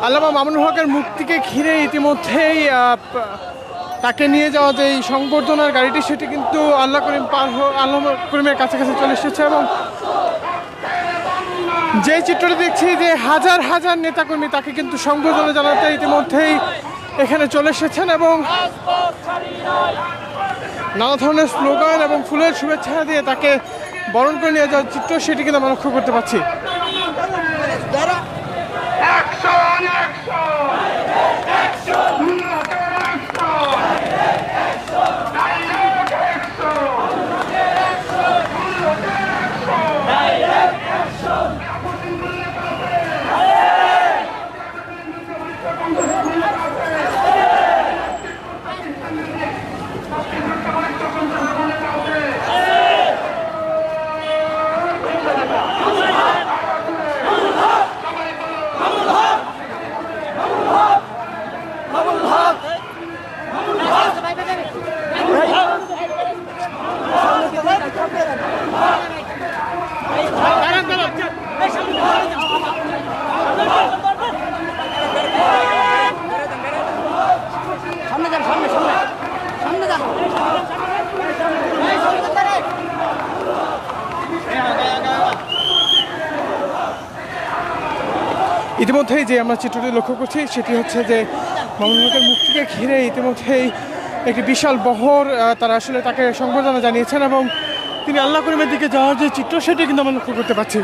আল্লামা মামুনুল হকের মুক্তিকে ঘিরে ইতিমধ্যেই তাকে নিয়ে যাওয়া যে এই সংবর্ধনার গাড়িটি সেটি কিন্তু আল্লাহ করিমের কাছাকাছি চলে এসেছে এবং যে চিত্রটি দেখছি যে হাজার হাজার নেতাকর্মী তাকে কিন্তু সংবর্ধনা জানাতে ইতিমধ্যেই এখানে চলে এসেছেন এবং নানা ধরনের স্লোগান এবং ফুলের শুভেচ্ছা দিয়ে তাকে বরণ করে নিয়ে যাওয়ার চিত্র সেটি কিন্তু আমরা লক্ষ্য করতে পারছি। ইতিমধ্যেই যে আমরা চিত্রটি লক্ষ্য করছি সেটি হচ্ছে যে মামুনুল হকের মুক্তিকে ঘিরে ইতিমধ্যেই একটি বিশাল বহর তারা আসলে তাকে সংবর্ধনা জানিয়েছেন এবং তিনি আল্লাহ করিমের দিকে যাওয়ার যে চিত্র সেটি কিন্তু আমরা লক্ষ্য করতে পারছি।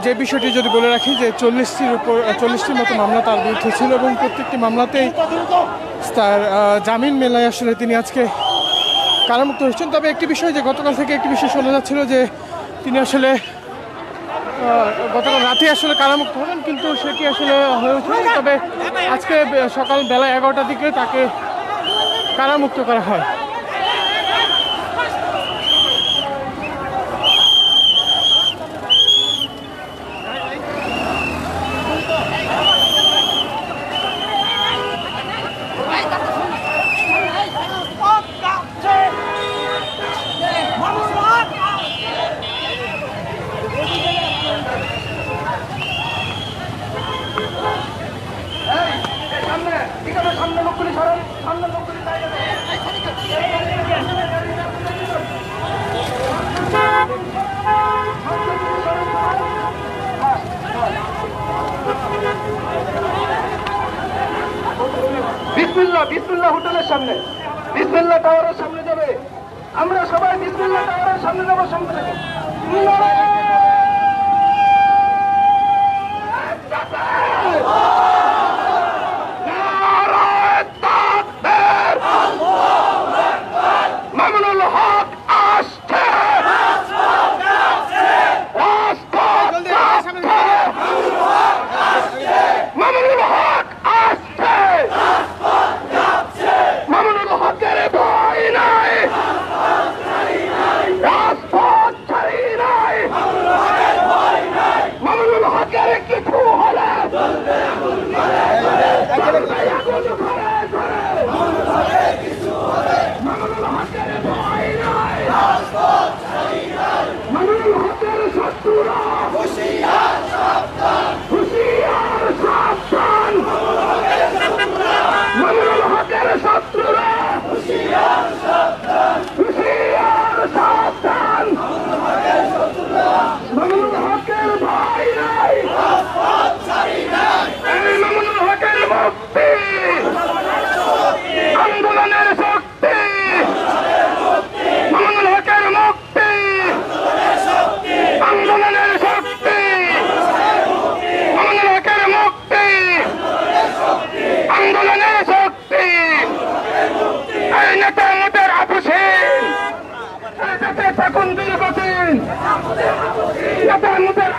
যে বিষয়টি যদি বলে রাখি যে 40টির মতো মামলা তার বিরুদ্ধে ছিল এবং প্রত্যেকটি মামলাতেই তার জামিন মেলায় আসলে তিনি আজকে কারামুক্ত হচ্ছেন। তবে একটি বিষয় যে গতকাল থেকে একটি বিষয় শোনা যাচ্ছিল যে তিনি আসলে গতকাল রাতে আসলে কারামুক্ত হবেন, কিন্তু সেটি আসলে হয়ে ওঠেনি। তবে আজকে সকাল বেলা 11টার দিকে তাকে কারামুক্ত করা হয়। বিসমিল্লাহ হোটেলের সামনে, বিসমিল্লাহ টাওয়ারের সামনে যাবে। আমরা সবাই বিসমিল্লাহ টাওয়ারের সামনে যাবো। সামনে থেকে মামুনুল হক আসছে, মামুনুল হক আসছে, মামুনুল হকের ভয় নাই, রাজপথ ছাড়ি নাই।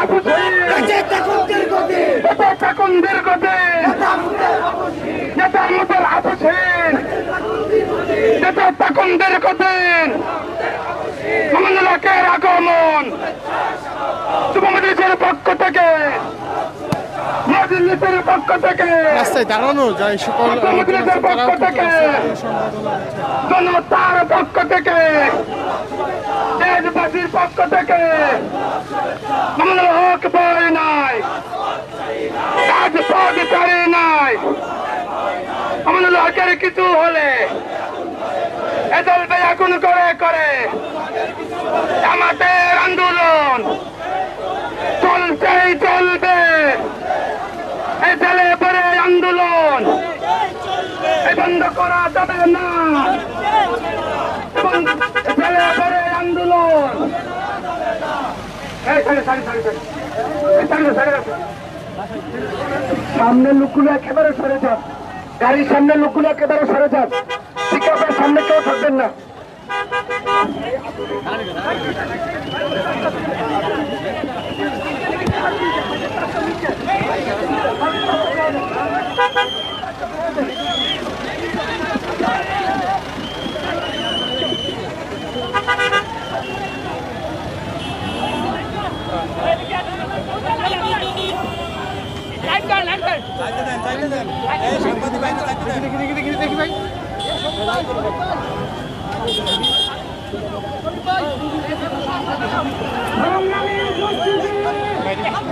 আপসহীন বেঁচে থাকুন দীর্ঘদিন নেতা আমাদের আপসহীন বেঁচে থাকুন দীর্ঘদিন আমাদের লোকের আগমন যুবমজলিসের পক্ষ থেকে মজলিসের পক্ষ থেকে রাস্তায় দাঁড়ানো যায় সকল মজলিসের পক্ষ থেকে জনতার পক্ষ থেকে দেশবাসীর পক্ষ থেকে আমাদের হক পাই নাই রাজপথ পাই নাই আমাদের হকের কিছু হলে এদল বেয়াকুন করে করে আমাদের আন্দোলন চলছেই চলবে এই ছেলে পরে আন্দোলন এই বন্ধ করা যাবে না ছেলে পরে আন্দোলন সামনে লোকগুলো একেবারে সরে যান গাড়ির সামনে লোকগুলো একেবারে সরে যান ঠিক আছে সামনে কেউ থাকবেন না দেখি ভাই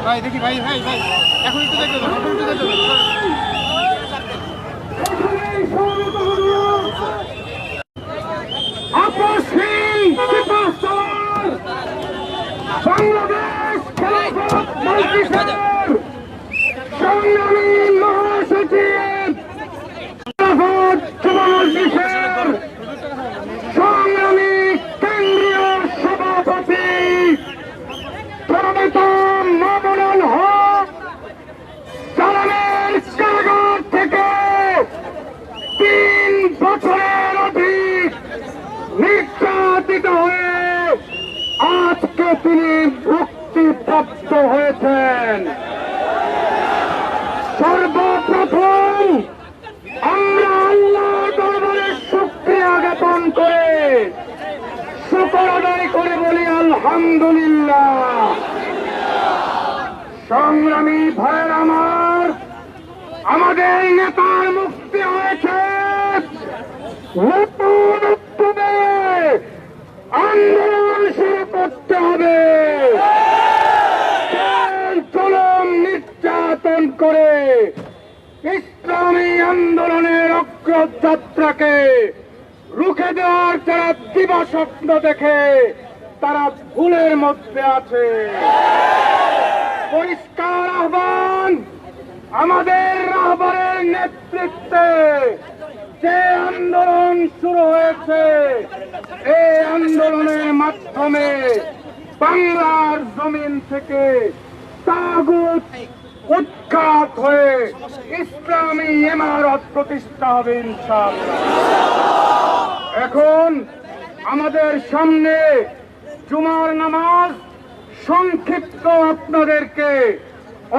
ভাই দেখি ভাই ভাই ভাই এখন একটু দেখতে এখন একটু দেখতে বাংলাদেশ খেলাফত মজলিসের সংগ্রামী মহাসচিব খেলাফত যুব মজলিসের সংগ্রামী কেন্দ্রীয় সভাপতি প্রণতম মামুনুল হক চালানের কারাগার থেকে 3 বছরের অধিক নির্যাতিত হয়ে আজকে তিনি মুক্তিপ্রাপ্ত হয়েছেন। সর্বপ্রথম আমরা আল্লাহ দরবারে শুকরিয়া জ্ঞাপন করে শুকর আদায় করে বলি আলহামদুলিল্লাহ। সংগ্রামী ভাইয়ের আমার, আমাদের নেতার মুক্তি হয়েছে। নতুন উদ্যোগে আন্দোলন শুরু করতে হবে। জুলুম নির্যাতন করে ইসলামী আন্দোলনের অগ্রযাত্রাকে রুখে দেওয়ার যারা দিবাস্বপ্ন দেখে তারা ভুলের মধ্যে আছে। পরিষ্কার আহ্বান, আমাদের রাহবরের নেতৃত্বে যে আন্দোলন শুরু হয়েছে, এই আন্দোলনের মাধ্যমে বাংলার জমিন থেকে তাগুত উৎখাত হয়ে ইসলামী ইমারত প্রতিষ্ঠা হবে ইনশাআল্লাহ। এখন আমাদের সামনে জুমার নামাজ, সংক্ষিপ্ত আপনাদেরকে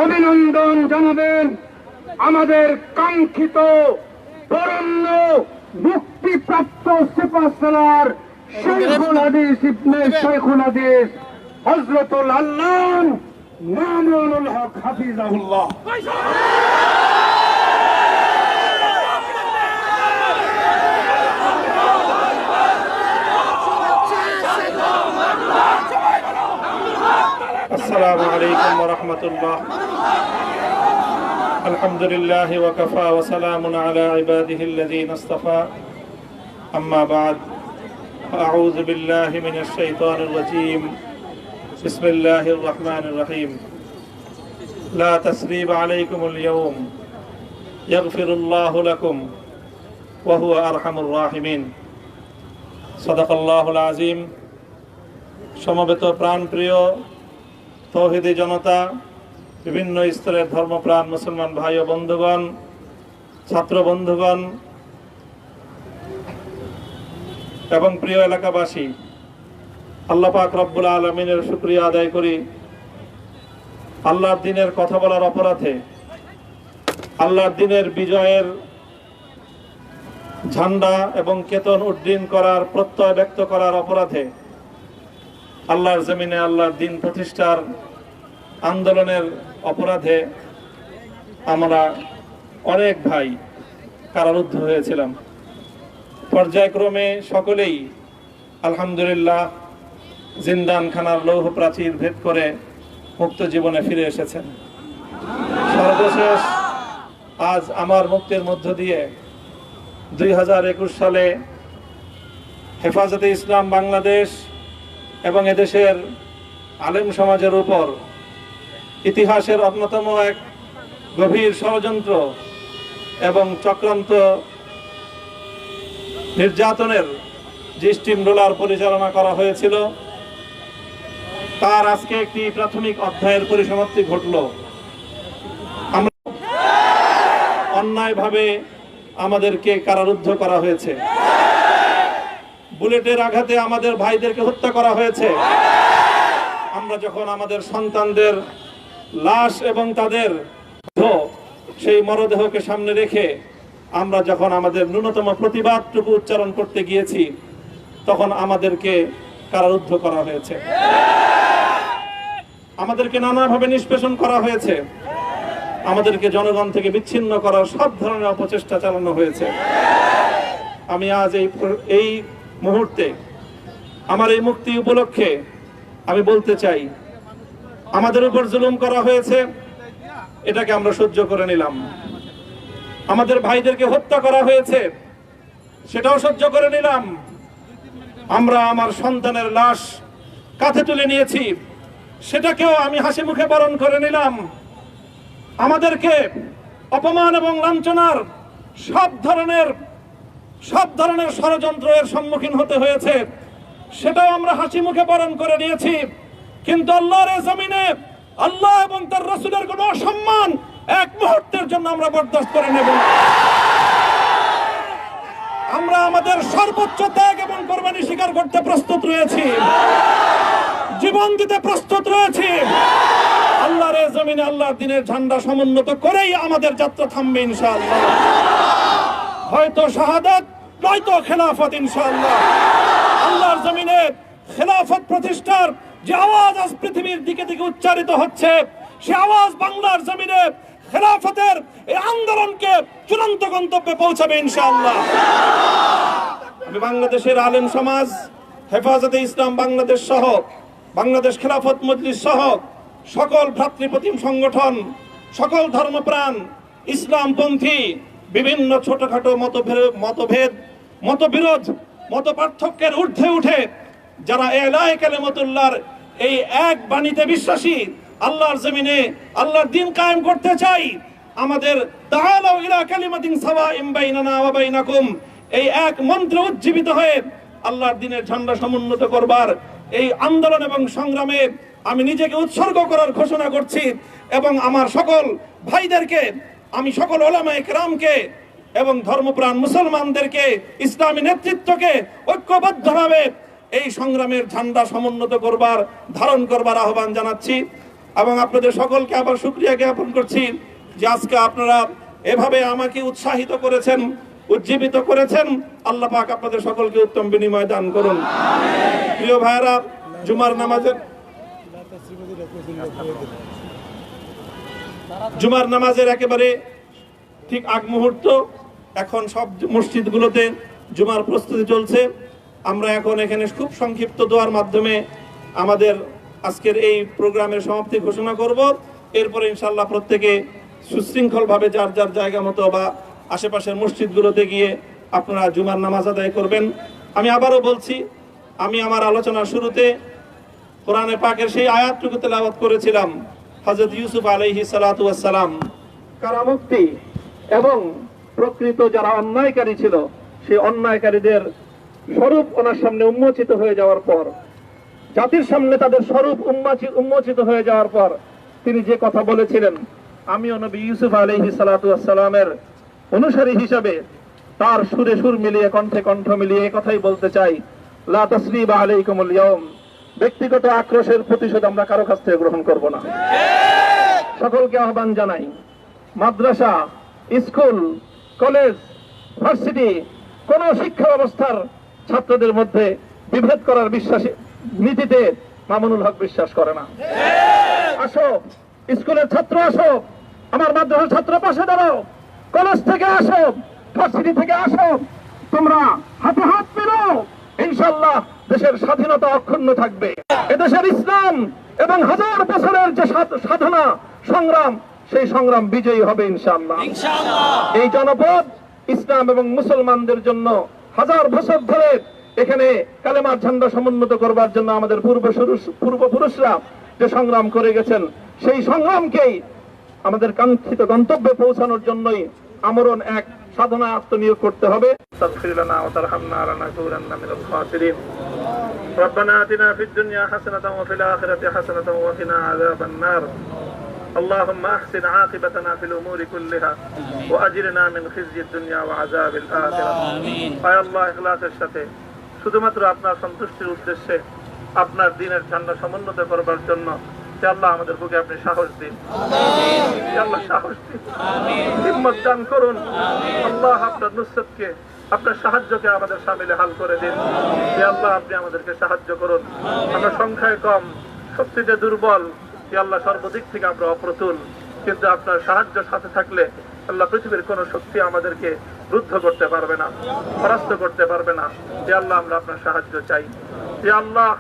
অভিনন্দন জানাবেন আমাদের কাঙ্ক্ষিত বরেণ্য মুক্তিপ্রাপ্ত সেপাসালার শেখুল হাদিস ইবনে শেখুল হাদিস হযরতুল আল্লাহ মামুনুল হক হাফিজাহুল্লাহ। السلام عليكم ورحمة الله. الحمد لله وكفى وسلام على عباده الذين اصطفى. أما بعد، أعوذ بالله من الشيطان الرجيم. بسم الله الرحمن الرحيم. لا تثريب عليكم اليوم يغفر الله لكم وهو أرحم الراحمين. صدق الله العظيم. সমবেত প্রাণপ্রিয় তৌহিদি জনতা, বিভিন্ন স্তরের ধর্মপ্রাণ মুসলমান ভাই ও বন্ধুগণ, ছাত্র বন্ধুগণ এবং প্রিয় এলাকাবাসী, আল্লাহ পাক রব্বুল আলামিনের শুকরিয়া আদায় করি আল্লাহর দিনের কথা বলার অপরাধে, আল্লাহর দিনের বিজয়ের ঝান্ডা এবং কেতন উড্ডীন করার প্রত্যয় ব্যক্ত করার অপরাধে, আল্লাহর জমিনে আল্লাহর দিন প্রতিষ্ঠার আন্দোলনের অপরাধে আমরা অনেক ভাই কারারুদ্ধ হয়েছিলাম। পর্যায়ক্রমে সকলেই আলহামদুলিল্লাহ জিন্দানখানার লৌহ প্রাচীর ভেদ করে মুক্ত জীবনে ফিরে এসেছেন। সর্বশেষ আজ আমার মুক্তির মধ্য দিয়ে 2021 সালে হেফাজতে ইসলাম বাংলাদেশ এবং এদেশের আলেম সমাজের উপর ইতিহাসের অন্যতম এক গভীর ষড়যন্ত্র এবং চক্রান্ত নির্যাতনের যে স্টিম রোলার পরিচালনা করা হয়েছিল, তার আজকে একটি প্রাথমিক অধ্যায়ের পরিসমাপ্তি ঘটল। আমরা অন্যায়ভাবে আমাদেরকে কারারুদ্ধ করা হয়েছে, বুলেটের আঘাতে আমাদের ভাইদেরকে হত্যা করা হয়েছে। আমরা যখন আমাদের সন্তানদের লাশ এবং তাদের সেই মরদেহকে সামনে রেখে আমরা যখন আমাদের ন্যূনতম প্রতিবাদটুকু উচ্চারণ করতে গিয়েছি, তখন আমাদেরকে কারারুদ্ধ করা হয়েছে, আমাদেরকে নানাভাবে নিষ্পেষণ করা হয়েছে, আমাদেরকে জনগণ থেকে বিচ্ছিন্ন করার সব ধরনের অপচেষ্টা চালানো হয়েছে। আমি আজ এই মুহূর্তে আমার এই মুক্তি উপলক্ষে আমি বলতে চাই, আমাদের উপর জুলুম করা হয়েছে, এটাকে আমরা সহ্য করে নিলাম। আমাদের ভাইদেরকে হত্যা করা হয়েছে, সেটাও সহ্য করে নিলাম। আমরা আমার সন্তানের লাশ কাঁধে তুলে নিয়েছি, সেটাকেও আমি হাসি মুখে বরণ করে নিলাম। আমাদেরকে অপমান এবং লাঞ্ছনার সব ধরনের ষড়যন্ত্রের সম্মুখীন হতে হয়েছে, সেটাও আমরা হাসি মুখে বরণ করে নিয়েছি। কিন্তু আল্লাহর জমিনে আল্লাহ এবং তার রাসূলের কোনো অসম্মান এক মুহূর্তের জন্য আমরা বরদাস্ত করে নেব না। আমরা আমাদের সর্বোচ্চ ত্যাগ এবং কোরবানি স্বীকার করতে প্রস্তুত রয়েছি, জীবন দিতে প্রস্তুত রয়েছি। আল্লাহর জমিনে আল্লাহর দ্বীনের ঝান্ডা সমুন্নত করেই আমাদের যাত্রা থামবে ইনশাআল্লাহ। হয়তো শাহাদাত, নয়তো খেলাফত ইনশাআল্লাহ। আল্লাহর জমিনে খেলাফত প্রতিষ্ঠার যে আওয়াজ আজ পৃথিবীর দিকে দিকে উচ্চারিত হচ্ছে, সে আওয়াজ বাংলার জমিনে খেলাফতের এই আন্দোলনকে চূড়ান্ত গন্তব্যে পৌঁছাবে ইনশাআল্লাহ। আমি বাংলাদেশের আলেম সমাজ, হেফাজতে ইসলাম বাংলাদেশ সহ বাংলাদেশ খেলাফত মজলিস সহ সকল ভ্রাতৃপ্রতিম সংগঠন, সকল ধর্মপ্রাণ, ইসলামপন্থী বিভিন্ন ছোটখাটো মতভেদ, মতবিরোধ, মত পার্থক্যের ঊর্ধ্বে উঠে যারা এলায়ে কালিমাতুল্লাহর এই এক বাণীতে বিশ্বাসী, আল্লাহর জমিনে আল্লাহর দ্বীন কায়েম করতে চাই, আমাদের তাআলাউ ইলা কালিমাতিন সাওয়াইন বাইনানা ওয়া বাইনাকুম এই এক মন্ত্রে উজ্জীবিত হয়ে আল্লাহর দ্বীনের ঝান্ডা সমুন্নত করবার এই আন্দোলন এবং সংগ্রামে আমি নিজেকে উৎসর্গ করার ঘোষণা করছি। এবং আমার সকল ভাইদেরকে, আমি সকল উলামায়ে কেরামকে এবং ধর্মপ্রাণ মুসলমানদেরকে, ইসলামী নেতৃত্বকে ঐক্যবদ্ধভাবে এই সংগ্রামের ঝান্ডা সমুন্নত করবার, ধারণ করবার আহ্বান জানাচ্ছি। এবং আপনাদের সকলকে আবার শুকরিয়া জ্ঞাপন করছি যে আজকে আপনারা এভাবে আমাকে উৎসাহিত করেছেন, উজ্জীবিত করেছেন। আল্লাহ পাক আপনাদের সকলকে উত্তম বিনিময় দান করুন। প্রিয় ভাইরা, জুমার নামাজের একেবারে ঠিক আগ মুহূর্ত, এখন সব মসজিদগুলোতে জুমার প্রস্তুতি চলছে। আমরা এখন এখানে খুব সংক্ষিপ্ত দোয়ার মাধ্যমে আমাদের আজকের এই প্রোগ্রামের সমাপ্তি ঘোষণা করব। এরপরে ইনশাআল্লাহ প্রত্যেকে সুশৃঙ্খলভাবে যার যার জায়গা মতো বা আশেপাশের মসজিদগুলোতে গিয়ে আপনারা জুমার নামাজ আদায় করবেন। আমি আবারও বলছি, আমি আমার আলোচনার শুরুতে কোরআনে পাকের সেই আয়াতটুকু তেলাওয়াত করেছিলাম, হযরত ইউসুফ আলাইহিস সালাতু ওয়াস সালাম কারামুক্তি এবং প্রকৃত যারা অন্যায়কারী ছিল, সেই অন্যায়কারীদের স্বরূপ ওনার সামনে উন্মোচিত হয়ে যাওয়ার পর, জাতির সামনে তাদের স্বরূপ উন্মোচিত হয়ে যাওয়ার পর তিনি যে কথা বলেছিলেন, আমিও নবী ইউসুফ আলাইহিস সালাতু ওয়াস সালামের অনুসারী হিসাবে তার সুরে সুর মিলিয়ে, কণ্ঠে কণ্ঠ মিলিয়ে এই কথাই বলতে চাই, লা তাসরিবা আলাইকুমুল ইয়াউম, ব্যক্তিগত আক্রোশের প্রতিশোধ আমরা কারো কাছ থেকে গ্রহণ করব না। সকলকে আহ্বান জানাই, মাদ্রাসা, স্কুল, কলেজ, ভার্সিটি কোন শিক্ষা ব্যবস্থার ছাত্রদের মধ্যে বিভেদ করার বিশ্বাসী নীতিতে মামুনুল হক বিশ্বাস করে না। আসো, স্কুলের ছাত্র আসো, আমার মাদ্রাসার ছাত্র পাশে দাঁড়াও, কলেজ থেকে আসো, ভার্সিটি থেকে আসো, তোমরা হাতে হাত মিলাও, ইনশাআল্লাহ দেশের স্বাধীনতা অক্ষুণ্ণ থাকবে। এদেশের ইসলাম এবং হাজার বছরের যে সাধনা সংগ্রাম, সেই সংগ্রাম বিজয়ী হবে ইনশাআল্লাহ। এই জনপদ ইসলাম এবং মুসলমানদের জন্য হাজার বছর ধরে এখানে কালেমার ঝান্ডা সমুন্নত করবার জন্য আমাদের পূর্বপুরুষরা যে সংগ্রাম করে গেছেন, সেই সংগ্রামকেই আমাদের কাঙ্ক্ষিত গন্তব্যে পৌঁছানোর জন্যই আমরণ এক সাধনায় আত্মনিয়োগ করতে হবে। ربنا آتنا في الدنيا حسنة وفي الآخرة حسنة وقنا عذاب النار اللهم أحسن عاقبتنا في الأمور كلها وأجرنا من خزي الدنيا وعذاب الآخرة আয় আল্লাহ, ইখলাসের সাথে শুধুমাত্র আপনার সন্তুষ্টির উদ্দেশ্যে আপনার দ্বীনের ঝান্ডা সমুন্নত করবার জন্য আল্লাহ আমাদের বুকে আপনি সাহস দিন, আল্লাহ সাহস দিন, হিম্মত দান করুন। আল্লাহ আপনার নুসরতকে, আপনার সাহায্যকে আমাদের শামিলে হাল করে দিন। আল্লাহ আপনি আমাদেরকে সাহায্য করুন। আমরা সংখ্যায় কম, শক্তিতে দুর্বল, আল্লাহ সর্বদিক থেকে আমরা অপ্রতুল, কিন্তু আপনার সাহায্য সাথে থাকলে আল্লাহ পৃথিবীর কোন শক্তি আমাদেরকে রুদ্ধ করতে পারবে না, পরাস্ত করতে পারবে না। আল্লাহ আমরা আপনার সাহায্য চাই। আল্লাহ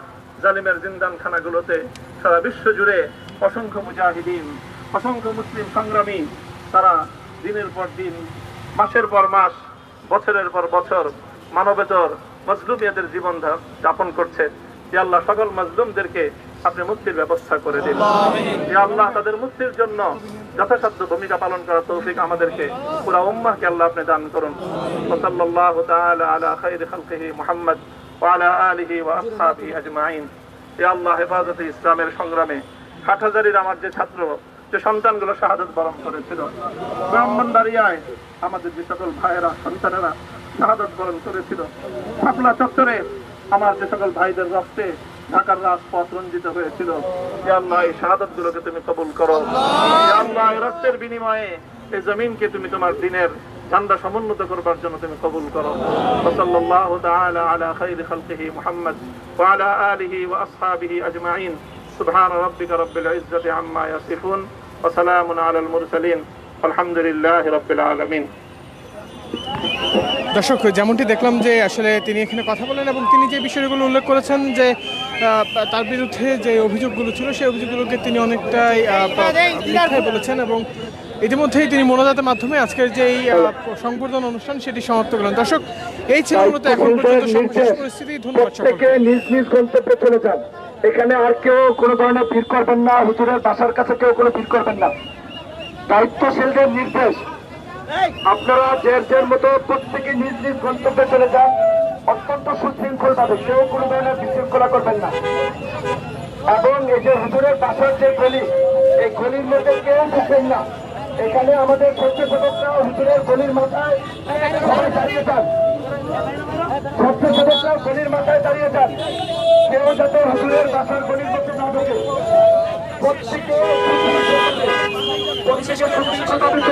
জালিমের জিন্দান খানাগুলোতে সারা বিশ্ব জুড়ে অসংখ্য মুজাহিদিন, অসংখ্য মুসলিম সংগ্রামী, তারা দিনের পর দিন, মাসের পর মাস, বছরের পর বছর মানবেতর মজলুমিয়াতের জীবন যাপন করছে। আল্লাহ সকল মজলুমদেরকে আপনি মুক্তির ব্যবস্থা করে দিন। আল্লাহ তাদের মুক্তির জন্য যথাসাধ্য ভূমিকা পালন করার তৌফিক আমাদেরকে, পুরা উম্মাহকে আল্লাহ আপনি দান করুন। সাল্লাল্লাহু তাআলা আলা খায়রি খালকিহি মুহাম্মদ ওয়া আলা আলিহি ওয়া আসহাবিহি আজমাইন। হে আল্লাহ, হেফাজতে ইসলামের সংগ্রামে হাটহাজারীর আমার যে ছাত্র, যে সন্তানগুলো শাহাদাত বরণ করেছিল, ব্রাহ্মণবাড়িয়ায় আমাদের যে সকল ভাইয়েরা, সন্তানেরা শাহাদাত বরণ করেছিল, শাপলা চত্বরে আমার যে সকল ভাইদের রক্তে ঢাকার রাজপথ রঞ্জিত হয়েছিল, হে আল্লাহ এই শাহাদাত গুলোকে তুমি কবুল করো। হে আল্লাহ এই রক্তের বিনিময়ে এই জমিনকে তুমি তোমার দ্বীনের ঝান্ডা সমুন্নত করবার জন্য তুমি কবুল করো। সাল্লাল্লাহু তাআলা আলা খায়রি খালকিহি মুহাম্মদ ওয়া আলা আলিহি ওয়া আসহাবিহি আজমাইন। সুবহান রাব্বিকা রাব্বিল ইজ্জাতি আম্মা ইয়াসিফুন ওয়া সালামুন আলাল মুরসালিন আলহামদুলিল্লাহি রাব্বিল আলামিন। দর্শক, যেমনটি দেখলাম যে আসলে তিনি এখানে কথা বলেন এবং তিনি যে বিষয়গুলো উল্লেখ করেছেন যে তার বিরুদ্ধে যে অভিযোগগুলো ছিল, সেই অভিযোগগুলোকে তিনি অনেকটাই মিথ্যাই বলেছেন এবং ইতিমধ্যেই তিনি মোনাজাতের মাধ্যমে আজকের যে সংবর্ধনা অনুষ্ঠান সেটি সমাপ্ত করলেন। দর্শক, এই ছিল মূলত এখন পর্যন্ত সর্বশেষ পরিস্থিতি। ধন্যবাদ সকলকে। নিজ নিজ গন্তব্যে চলে যান। এখানে আর কেউ কোনো ধরনের ভিড় করবেন না, হুজুরের বাসার কাছে কেউ কোনো ভিড় করবেন না। দায়িত্বশীলদের নির্দেশ, আপনারা যে মতো প্রত্যেকে নিজ নিজ গন্তব্যে চলে যান, অত্যন্ত সুশৃঙ্খল ভাবে, কেউ কোনো ধরনের বিশৃঙ্খলা করবেন না। এবং এই যে হুজুরের বাসার যে গলি, এই গলির মধ্যে কেউ ঢুকবেন না। এখানে আমাদের স্বেচ্ছাসেবকরা হুজুরের গলির মাথায় সবাই দাঁড়িয়ে যান, স্বেচ্ছাসেবকরা গলির মাথায় দাঁড়িয়ে যান, কেউ যাতে হুজুরের বাসার গলির মধ্যে না ঢোকে। প্রত্যেকে সুশৃঙ্খল